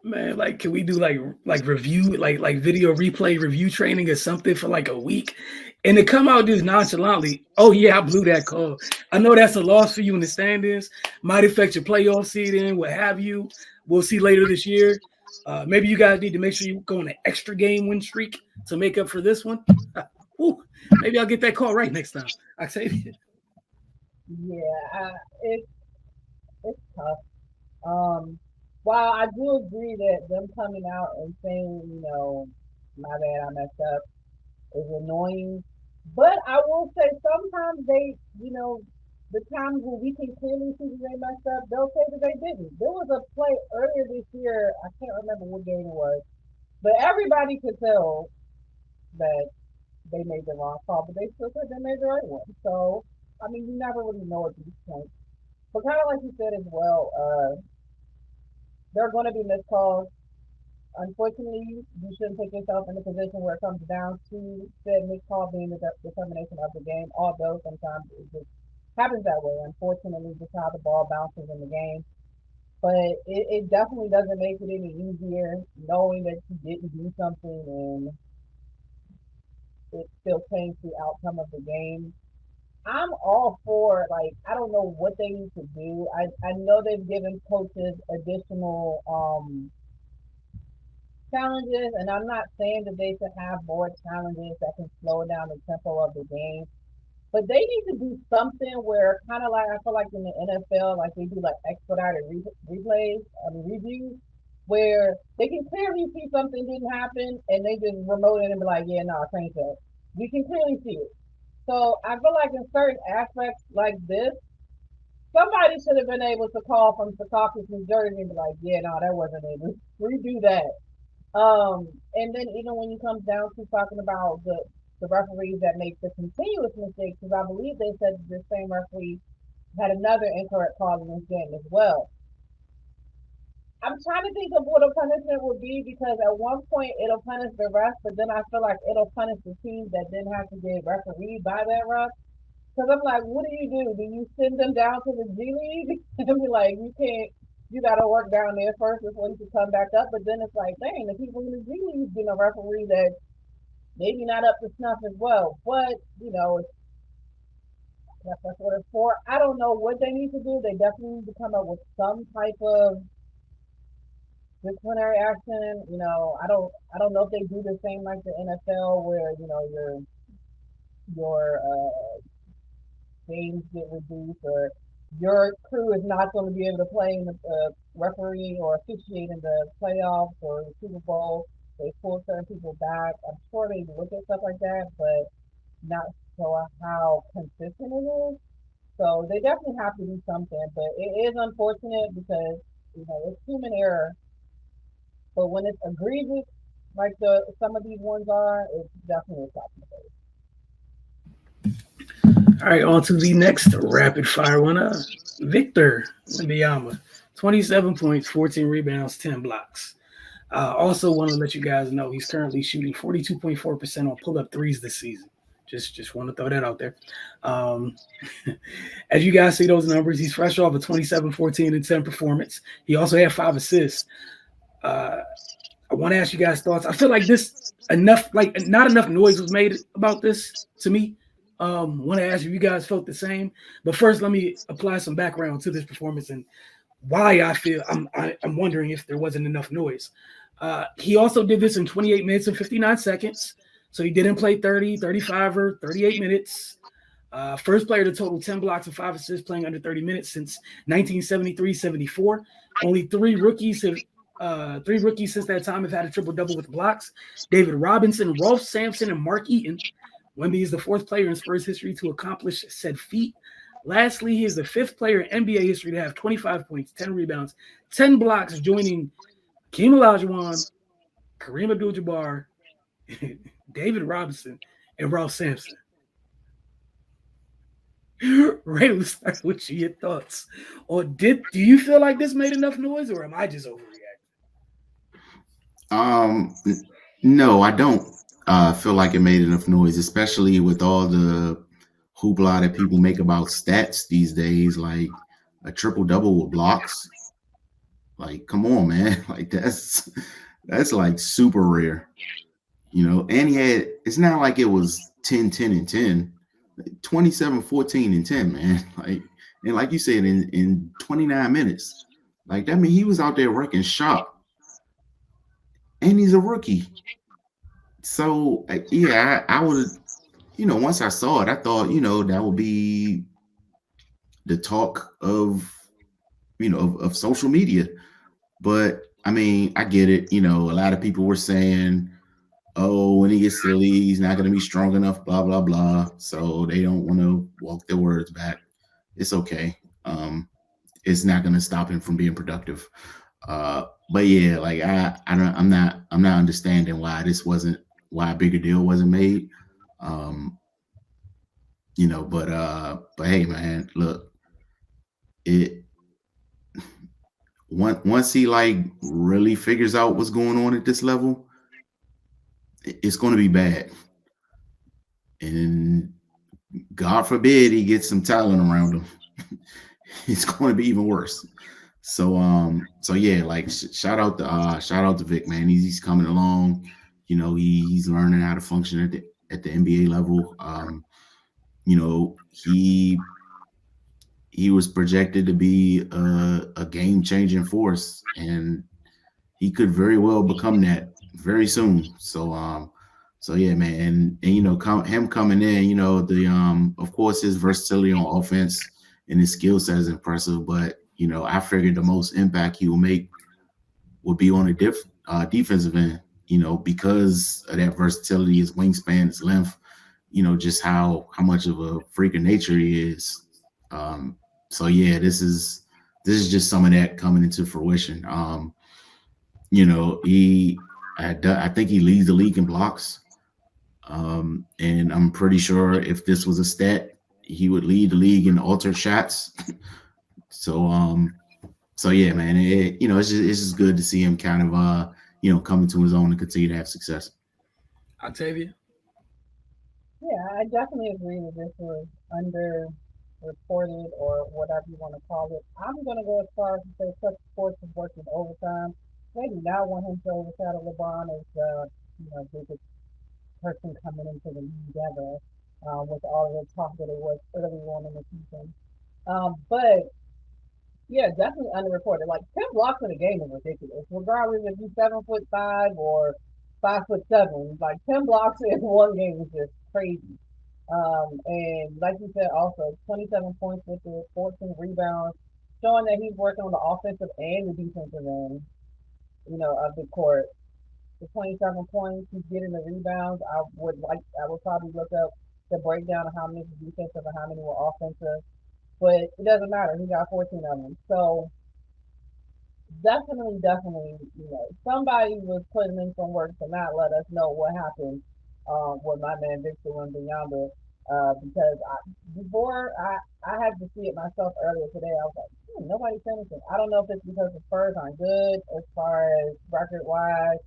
Man, like, can we do like review, like video replay review training or something for like a week, and to come out just nonchalantly? Oh yeah, I blew that call. I know that's a loss for you in the standings. Might affect your playoff seeding, what have you. We'll see later this year. Maybe you guys need to make sure you go on an extra game win streak to make up for this one. Whew, maybe I'll get that call right next time. Octavia.
Yeah, it's it's tough. Um, while I do agree that them coming out and saying, my bad, I messed up, is annoying. But I will say sometimes they, the times when we can clearly see that they messed up, they'll say that they didn't. There was a play earlier this year, I can't remember what game it was, but everybody could tell that they made the wrong call, but they still said they made the right one. So, I mean, you never really know at these points. But kind of like you said as well, there are going to be missed calls. Unfortunately, you shouldn't put yourself in a position where it comes down to said missed call being the determination of the game, although sometimes it just happens that way. Unfortunately, just how the ball bounces in the game. But it definitely doesn't make it any easier knowing that you didn't do something and it still changed the outcome of the game. I'm all for, like, I don't know what they need to do. I know they've given coaches additional challenges, and I'm not saying that they should have more challenges that can slow down the tempo of the game. But they need to do something where, kind of like I feel like in the NFL, like they do like expedited replays, reviews, where they can clearly see something didn't happen, and they just remote it and be like, "Yeah, no, change that." We can clearly see it. So I feel like in certain aspects like this, somebody should have been able to call from Secaucus, New Jersey, and be like, "Yeah, no, that wasn't it. Redo that." And then even when it comes down to talking about the referees that make the continuous mistakes, because I believe they said the same referee had another incorrect call in this game as well. I'm trying to think of what a punishment would be because at one point it'll punish the ref, but then I feel like it'll punish the team that didn't have to get refereed by that ref. Because I'm like, what do you do? Do you send them down to the G League and be like, you can't, you got to work down there first before you can come back up? But then it's like, dang, the people in the G League getting a referee that maybe not up to snuff as well. But, that's what it's for. I don't know what they need to do. They definitely need to come up with some type of disciplinary action. I don't know if they do the same like the NFL where, your games get reduced or your crew is not going to be able to play in the referee or officiate in the playoffs or the Super Bowl. They pull certain people back. I'm sure they look at stuff like that, but not sure how consistent it is. So they definitely have to do something, but it is unfortunate because it's human error. But when it's egregious, like some of these ones are, it's definitely a problem.
All right, on to the next rapid fire one. Victor Wembanyama, 27 points, 14 rebounds, 10 blocks. Also, want to let you guys know he's currently shooting 42.4% on pull-up threes this season. Just want to throw that out there. Um, as you guys see those numbers, he's fresh off a 27, 14, and 10 performance. He also had 5 assists. Uh, I want to ask you guys thoughts. I feel like not enough noise was made about this to me. Want to ask if you guys felt the same. But first, let me apply some background to this performance and why I feel I'm wondering if there wasn't enough noise. He also did this in 28 minutes and 59 seconds. So he didn't play 30, 35, or 38 minutes. First player to total 10 blocks and 5 assists playing under 30 minutes since 1973-74. Only three rookies since that time have had a triple double with blocks: David Robinson, Rolf Sampson, and Mark Eaton. Wemby is the fourth player in Spurs history to accomplish said feat. Lastly, he is the fifth player in NBA history to have 25 points, 10 rebounds, 10 blocks, joining Keem Olajuwon, Kareem Abdul-Jabbar, David Robinson, and Rolf Sampson. Ray, we'll start with you, your thoughts. Or do you feel like this made enough noise, or am I just overreacting?
No, I don't feel like it made enough noise, especially with all the hoopla that people make about stats these days, like a triple double with blocks. Like, come on, man. Like that's like super rare, And he had it's not like it was 10, 10, and 10. 27, 14, and 10, man. Like, and like you said, in 29 minutes. Like that mean he was out there wrecking shop, and he's a rookie. So yeah, I would, once I saw it, I thought, that would be the talk of, of social media. But I mean, I get it. A lot of people were saying, oh, when he gets to the league, he's not going to be strong enough, blah, blah, blah. So they don't want to walk their words back. It's okay. It's not going to stop him from being productive. But yeah, like I'm not understanding why a bigger deal wasn't made. Um, but hey, man, look, it once he like really figures out what's going on at this level, it's going to be bad. And God forbid he gets some talent around him, it's going to be even worse. So yeah, like shout out to Vic, man. He's coming along. He's learning how to function at the NBA level. He was projected to be a game changing force, and he could very well become that very soon. So yeah, man, and him coming in, the of course his versatility on offense and his skill set is impressive, but I figured the most impact he will make would be on the defensive end, because of that versatility, his wingspan, his length, just how much of a freak of nature he is. Um, so yeah, this is just some of that coming into fruition. He I think he leads the league in blocks. And I'm pretty sure if this was a stat, he would lead the league in altered shots. So so yeah, man, it's just good to see him kind of coming to his own and continue to have success.
Octavia.
Yeah, I definitely agree that this was underreported or whatever you want to call it. I'm going to go as far as to say such sports is working overtime. Maybe now want him to overshadow LeBron as biggest person coming into the league ever, with all of the talk that it was early on in the season. But yeah, definitely underreported. Like 10 blocks in a game is ridiculous, regardless if you're 7'5" or 5'7". Like 10 blocks in one game is just crazy. And like you said, also 27 points with the 14 rebounds, showing that he's working on the offensive and the defensive end, of the court. The 27 points, he's getting the rebounds. I would probably look up the breakdown of how many were defensive and how many were offensive. But it doesn't matter. He got 14 of them. So definitely, somebody was putting in some work to not let us know what happened with my man Victor Wembanyama. Because I had to see it myself earlier today. I was like, nobody's saying anything. I don't know if it's because the Spurs aren't good as far as record wise.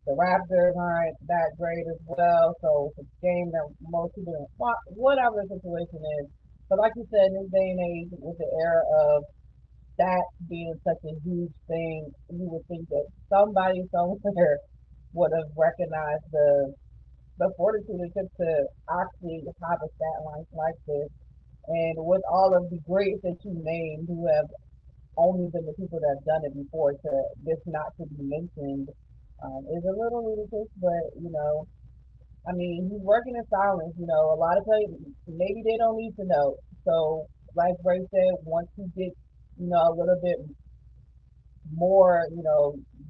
The Raptors aren't that great as well. So it's a game that most people don't watch, whatever the situation is. But like you said, in this day and age, with the era of that being such a huge thing, you would think that somebody somewhere would have recognized the fortitude it took to actually have a stat line like this. And with all of the greats that you named who have only been the people that have done it before, to this not to be mentioned is a little ludicrous, but I mean, he's working in silence. A lot of people maybe they don't need to know. So, like Ray said, once he gets a little bit more,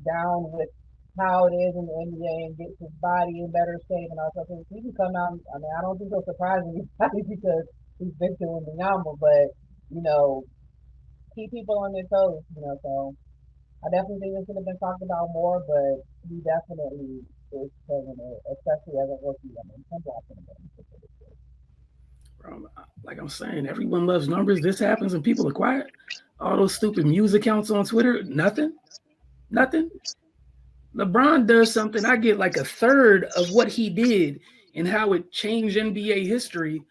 down with how it is in the NBA and gets his body in better shape and all that stuff. He can come out. I mean, I don't think he'll surprise anybody because he's Victor Wembanyama, but you know, keep people on their toes. So I definitely think this should have been talked about more, but he definitely is killing it, especially as a rookie. I mean, 10 blocks in a game.
Like I'm saying, everyone loves numbers. This happens and people are quiet. All those stupid news accounts on Twitter, nothing, nothing. LeBron does something, I get like a third of what he did and how it changed NBA history.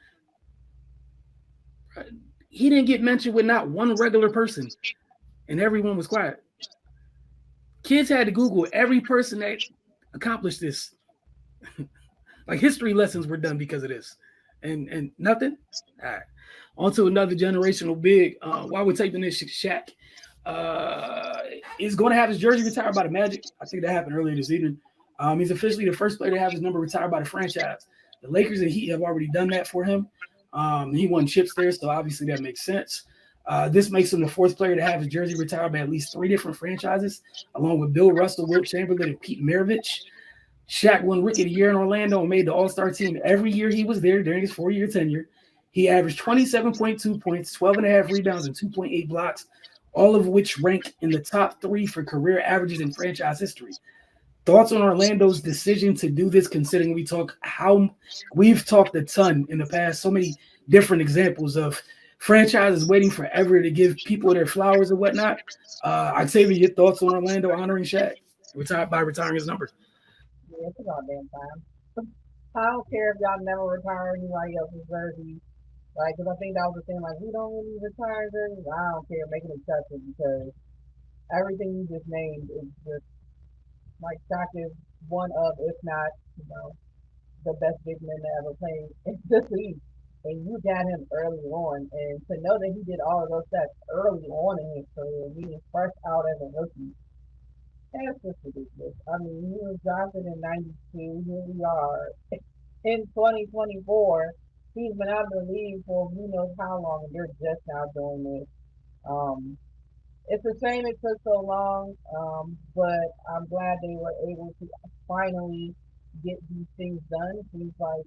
He didn't get mentioned with not one regular person, and everyone was quiet. Kids had to Google every person that accomplished this. Like history lessons were done because of this, and nothing. All right, on to another generational big. While we're taping this, Shaq uh, is going to have his jersey retired by the Magic. I think that happened earlier this evening. He's officially the first player to have his number retired by the franchise. The Lakers and Heat have already done that for him. He won chips there, so obviously that makes sense. This makes him the fourth player to have his jersey retired by at least three different franchises, along with Bill Russell, Wilt Chamberlain, and Pete Maravich. Shaq won Rookie of the Year in Orlando and made the All-Star team every year he was there during his 4-year tenure. He averaged 27.2 points, 12.5 rebounds, and 2.8 blocks, all of which rank in the top three for career averages in franchise history. Thoughts on Orlando's decision to do this, considering we've talked a ton in the past, so many different examples of franchises waiting forever to give people their flowers and whatnot. Octavia, your thoughts on Orlando honoring Shaq by retiring his number?
Yeah, it's about damn time. I don't care if y'all never retire anybody else's jersey. Like, because I think that was the thing. Like, we don't really retire jerseys. I don't care. Make an exception because everything you just named is just like Shaq is one of, if not, you know, the best big men to ever play in this league. And you got him early on, and to know that he did all of those stats early on in his career, meaning first out as a rookie, that's just ridiculous. I mean, he was drafted in '92. Here we are in 2024. He's been out of the league for who knows how long, and they're just now doing this. Um, it's a shame it took so long, but I'm glad they were able to finally get these things done. It seems like,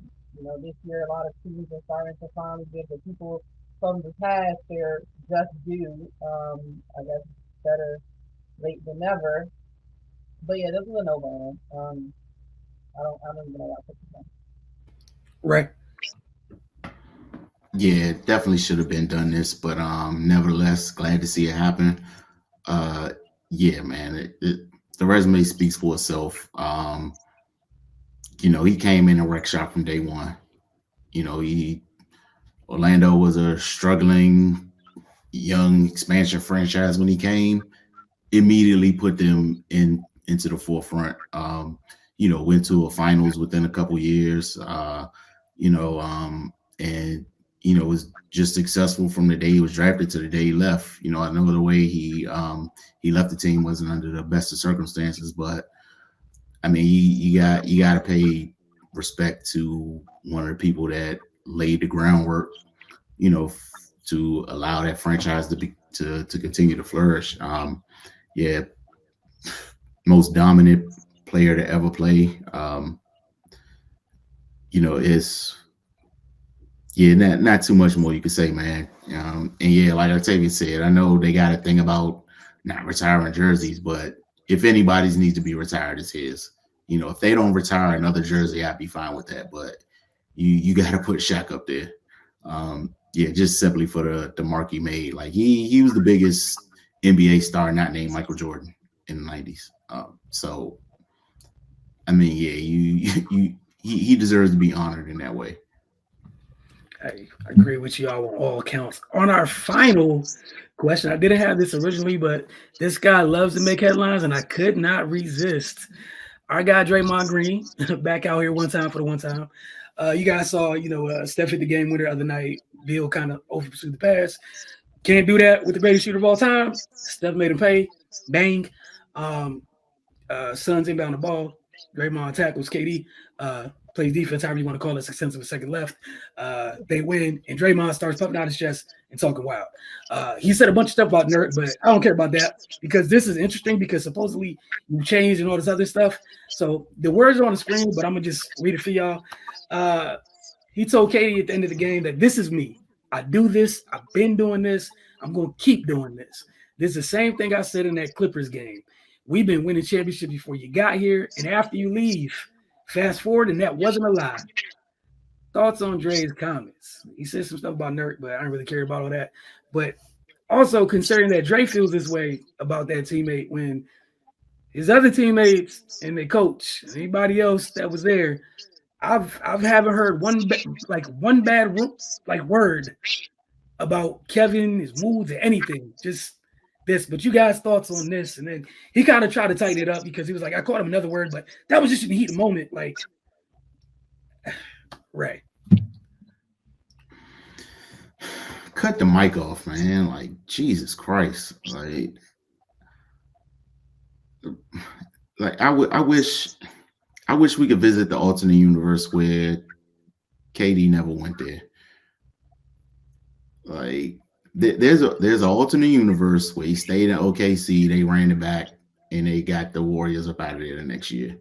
this year a lot of teams are starting to finally give the people from the past their just due. I guess better late than never. But yeah, this is a no-brainer. I don't even know what to say.
Right.
Yeah, definitely should have been done this, but nevertheless, glad to see it happen. Uh, yeah, man, the resume speaks for itself. He came in a wreck shop from day one. He Orlando was a struggling young expansion franchise when he came. Immediately put them into the forefront. Went to a finals within a couple years. You know, and was just successful from the day he was drafted to the day he left. I know the way he left the team wasn't under the best of circumstances, but I mean, you got to pay respect to one of the people that laid the groundwork, to allow that franchise to continue to flourish. Yeah, most dominant player to ever play. Is not too much more you could say, man. And yeah, like Octavia said, I know they got a thing about not retiring jerseys, but if anybody's needs to be retired, it's his. If they don't retire another jersey, I'd be fine with that. But you got to put Shaq up there. Yeah, just simply for the mark he made. Like he was the biggest NBA star not named Michael Jordan in the '90s. So I mean, yeah, he deserves to be honored in that way.
I agree with you all on all counts. On our final question, I didn't have this originally, but this guy loves to make headlines, and I could not resist. Our guy Draymond Green back out here one time for the one time. You guys saw, Steph hit the game winner the other night. Bill kind of over pursued the pass. Can't do that with the greatest shooter of all time. Steph made him pay. Bang. Suns inbound the ball. Draymond tackles KD. Plays defense, however you want to call it, 6 tenths of a second left. They win, and Draymond starts puffing out his chest and talking wild. He said a bunch of stuff about Nurk, but I don't care about that because this is interesting because supposedly you changed and all this other stuff. So the words are on the screen, but I'm going to just read it for y'all. He told Katie at the end of the game that this is me. I do this. I've been doing this. I'm going to keep doing this. This is the same thing I said in that Clippers game. We've been winning championships before you got here, and after you leave, fast forward, and that wasn't a lie. Thoughts on Dre's comments? He said some stuff about Nurk, but I don't really care about all that. But also considering that Dre feels this way about that teammate when his other teammates and the coach, anybody else that was there, I've haven't heard one bad like word about Kevin, his moods, or anything. Just this. But you guys' thoughts on this? And then he kind of tried to tighten it up because he was like, I caught him another word, but that was just in the heat of the moment. Like, right.
Cut the mic off, man. Like Jesus Christ. Like I wish we could visit the alternate universe where KD never went there. Like there's an alternate universe where he stayed in OKC, they ran it back, and they got the Warriors up out of there the next year.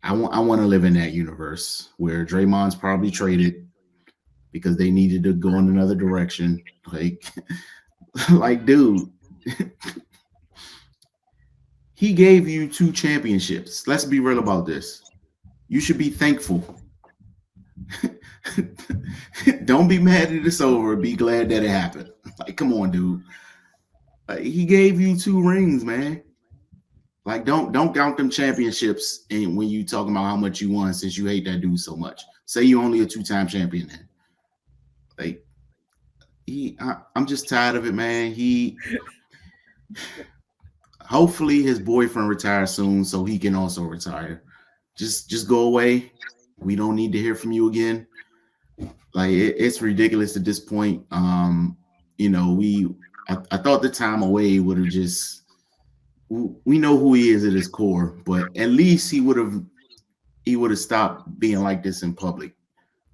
I want to live in that universe where Draymond's probably traded because they needed to go in another direction. Like like dude, he gave you 2 championships. Let's be real about this. You should be thankful. Don't be mad that it's over. Be glad that it happened. Like, come on, dude. He gave you 2 rings, man. Like, don't count them championships and when you talking about how much you won, since you hate that dude so much. Say you only a 2-time champion then. Like, I'm just tired of it, man. Hopefully his boyfriend retires soon so he can also retire. Just go away. We don't need to hear from you again. Like it's ridiculous at this point. I thought the time away would have just, we know who he is at his core, but at least he would have stopped being like this in public.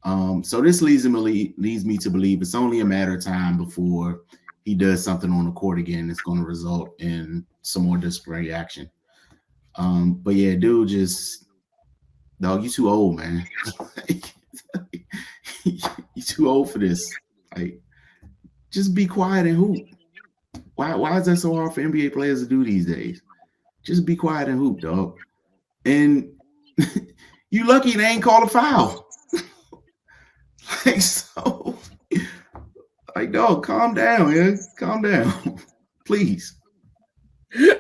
So this leads me to believe it's only a matter of time before he does something on the court again that's going to result in some more disciplinary action. But yeah, dude, just dog, you too old, man. You too old for this. Like, just be quiet and hoop. Why is that so hard for NBA players to do these days? Just be quiet and hoop, dog. And you lucky they ain't called a foul. Like so, like dog, calm down, man. Calm down, please.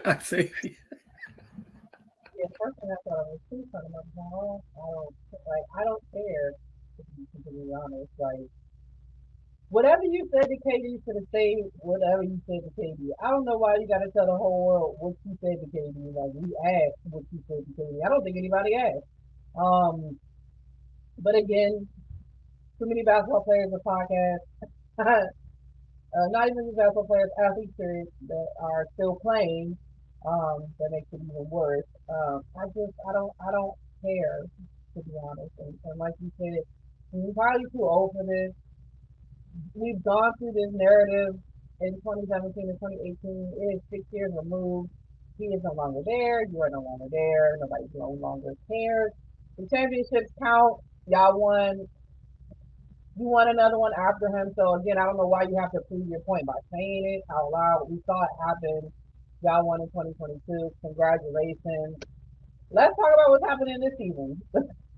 I say,
Yeah, first thing I thought of was too talking about how I don't care to be completely honest. Like whatever you said to KD, you should have said whatever you said to KD. I don't know why you got to tell the whole world what you said to KD. Like we asked what you said to KD. I don't think anybody asked. Um, but again, too many basketball players are podcast. Not even just basketball players, athletes period, that are still playing. That makes it even worse. I don't care to be honest. And like you said, you're probably too old for this. We've gone through this narrative in 2017 and 2018. It is 6 years removed. He is no longer there. You are no longer there. Nobody no longer cares. The championships count. Y'all won. You won another one after him. So again, I don't know why you have to prove your point by saying it out loud. We saw it happen. Y'all won in 2022. Congratulations. Let's talk about what's happening this season.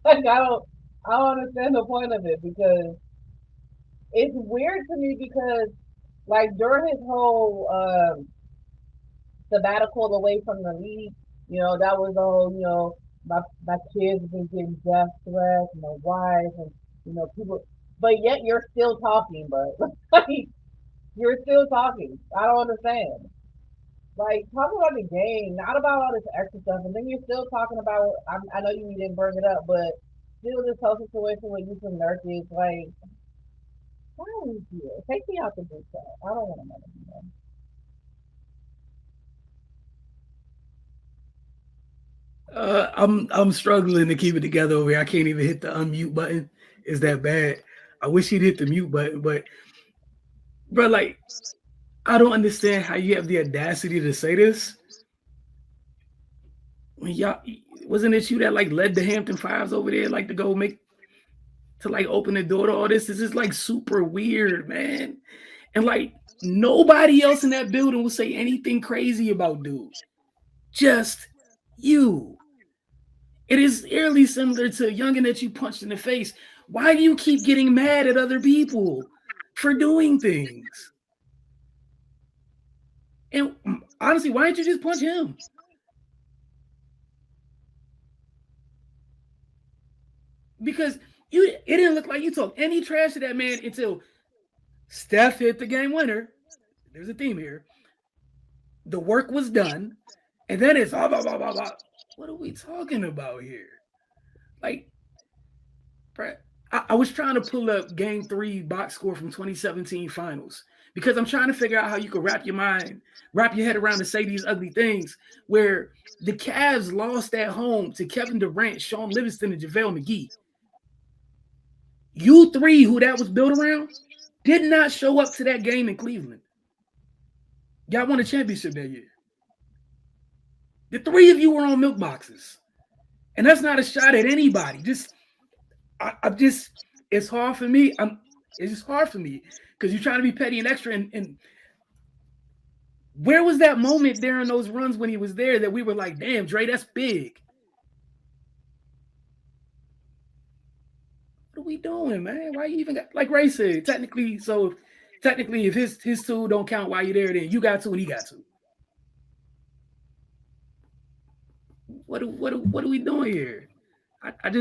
Like I don't understand the point of it because it's weird to me because like during his whole sabbatical away from the league, that was the whole, my kids have been getting death threats, my wife, and people, but yet you're still talking, but like you're still talking. I don't understand. Like talk about the game, not about all this extra stuff, and then you're still talking about. I know you didn't bring it up, but still this whole situation with you and Nurkic, like why are we here? Take me out the group chat. I don't want to know anymore.
I'm struggling to keep it together over here. I can't even hit the unmute button. It's that bad. I wish he'd hit the mute button, but bro, like I don't understand how you have the audacity to say this when y'all wasn't it you that like led the Hampton Fives over there like to go make to like open the door to all this. This is like super weird, man. And like nobody else in that building will say anything crazy about dude. Just you. It is eerily similar to a youngin that you punched in the face. Why do you keep getting mad at other people for doing things? And honestly, why didn't you just punch him? because it didn't look like you talked any trash to that man until Steph hit the game winner. There's a theme here. The work was done, and then it's blah, blah, blah, blah, blah. What are we talking about here? Like, I was trying to pull up Game 3 box score from 2017 Finals because I'm trying to figure out how you could wrap your head around to say these ugly things. Where the Cavs lost at home to Kevin Durant, Sean Livingston, and JaVale McGee. You three, who that was built around, did not show up to that game in Cleveland. Y'all won a championship that year. The three of you were on milk boxes. And that's not a shot at anybody. It's hard for me. It's just hard for me because you're trying to be petty and extra. And where was that moment during those runs when he was there that we were like, damn, Dre, that's big? What are we doing, man? Why you even got, like Ray said, technically, if his two don't count while you're there, then you got two and he got two. What are we doing here? I'm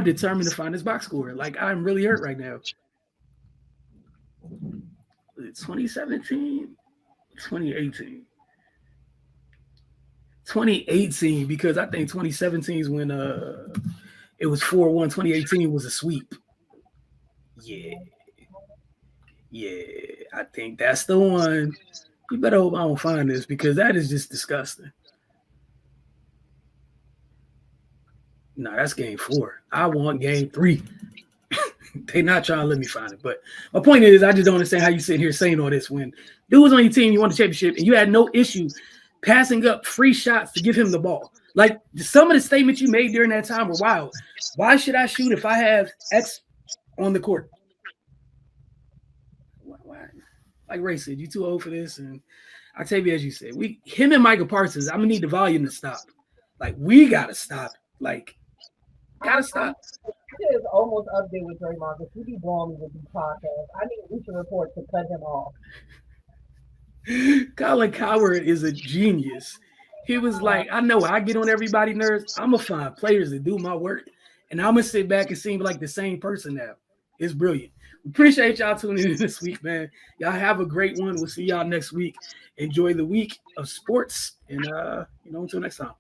determined to find this box score. Like, I'm really hurt right now. 2017, 2018. 2018, because I think 2017 is when it was 4-1. 2018 was a sweep. Yeah. I think that's the one. You better hope I don't find this because that is just disgusting. No, that's game 4. I want game 3. They not trying to let me find it. But my point is, I just don't understand how you sit here saying all this when dude was on your team, you won the championship, and you had no issue passing up free shots to give him the ball. Like, some of the statements you made during that time were wild. Why should I shoot if I have X on the court? Why? Like Ray said, you too old for this. And Octavia, as you said, him and Michael Parsons, I'm gonna need the volume to stop. Like, we gotta stop. Like, gotta stop.
It is almost up there with Draymond because he be blowing me with these podcasts. I need Reach Report to cut him off.
Colin Coward is a genius. He was like, I know I get on everybody's nerves. I'm gonna find players that do my work, and I'm gonna sit back and seem like the same person now. It's brilliant. Appreciate y'all tuning in this week, man. Y'all have a great one. We'll see y'all next week. Enjoy the week of sports, and until next time.